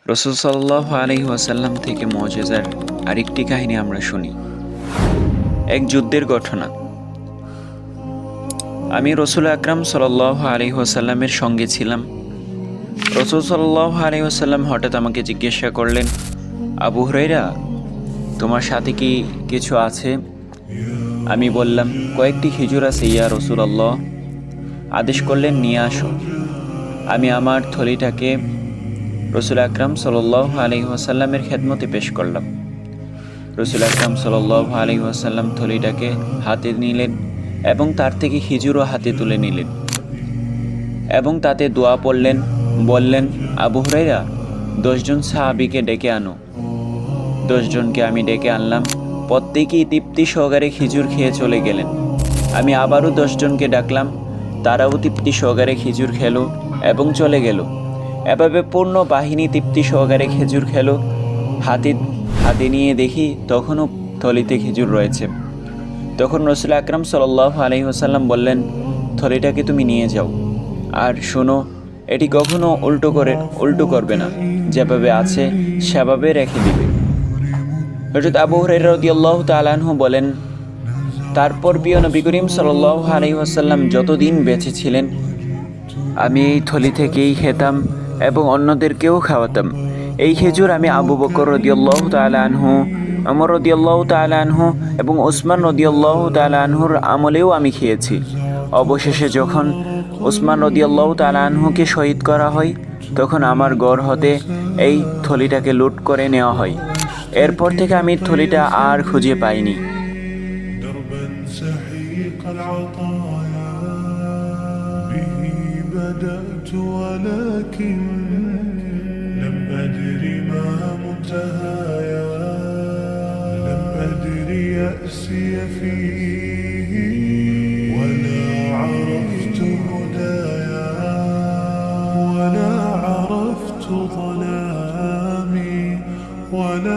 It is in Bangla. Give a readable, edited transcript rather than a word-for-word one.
রাসূল সাল্লাল্লাহু আলাইহি ওয়াসাল্লাম থেকে মুজিজার আরেকটি কাহিনী আমরা শুনি। এক যুদ্ধের ঘটনা। আমি রাসূল আকরাম সাল্লাল্লাহু আলাইহি ওয়াসাল্লামের সঙ্গে ছিলাম। রাসূল সাল্লাল্লাহু আলাইহি ওয়াসাল্লাম হঠাৎ আমাকে জিজ্ঞাসা করলেন, আবু হুরায়রা, তোমার সাথে কি কিছু আছে? আমি বললাম, কয়েকটি খেজুর আছে ইয়া রাসূলুল্লাহ। আদেশ করলেন, নিয়ে আসো। আমি আমার থলিটাকে রাসূল আকরাম সাল্লাল্লাহু আলাইহি ওয়াসাল্লামের খেদমতে পেশ করলাম। রাসূল আকরাম সাল্লাল্লাহু আলাইহি ওয়াসাল্লাম থলিটাকে হাতে নিলেন এবং তার থেকে খেজুরও হাতে তুলে নিলেন এবং তাতে দোয়া পড়লেন। বললেন, আবু হুরায়রা, 10 জন সাহাবীকে ডেকে আনো। 10 জনকে আমি ডেকে আনলাম। প্রত্যেকেই তৃপ্তি সহকারে খেজুর খেয়ে চলে গেলেন। আমি আবারও 10 জনকে ডাকলাম, তারাও তৃপ্তি সহকারে খেজুর খেলো এবং চলে গেল। এভাবে পূর্ণ বাহিনী তৃপ্তি সহকারে খেজুর খেলো। হাতে নিয়ে দেখি তখনও থলিতে খেজুর রয়েছে। তখন রাসূল আকরাম সাল্লাল্লাহু আলাইহি ওয়াসাল্লাম বললেন, থলিটাকে তুমি নিয়ে যাও, আর শোনো, এটি কখনো উল্টো করবে না, যেভাবে আছে সেভাবে রেখে দিবে। হযরত আবু হুরায়রা রাদিয়াল্লাহু তাআলা আনহু বলেন, তারপর প্রিয় নবী করিম সাল্লাল্লাহু আলাইহি ওয়াসাল্লাম যতদিন বেঁচে ছিলেন আমি এই থলি থেকেই খেতাম এবং অন্যদেরকেও খাওয়াতাম। এই খেজুর আমি আবু বকর রাদিয়াল্লাহু তাআলা আনহু, ওমর রাদিয়াল্লাহু তাআলা আনহু এবং ওসমান রাদিয়াল্লাহু তাআলা আনহুর আমলেও আমি খেয়েছি। অবশেষে যখন ওসমান রাদিয়াল্লাহু তাআলা আনহুকে শহীদ করা হয়, তখন আমার ঘর হতে এই থলিটাকে লুট করে নেওয়া হয়। এরপর থেকে আমি থলিটা আর খুঁজে পাইনি। بدأت ولكن لم أدر ما منتهايا، لم أدر يأسي فيه ولا عرفت هدايا، ولا عرفت ظلامي ولا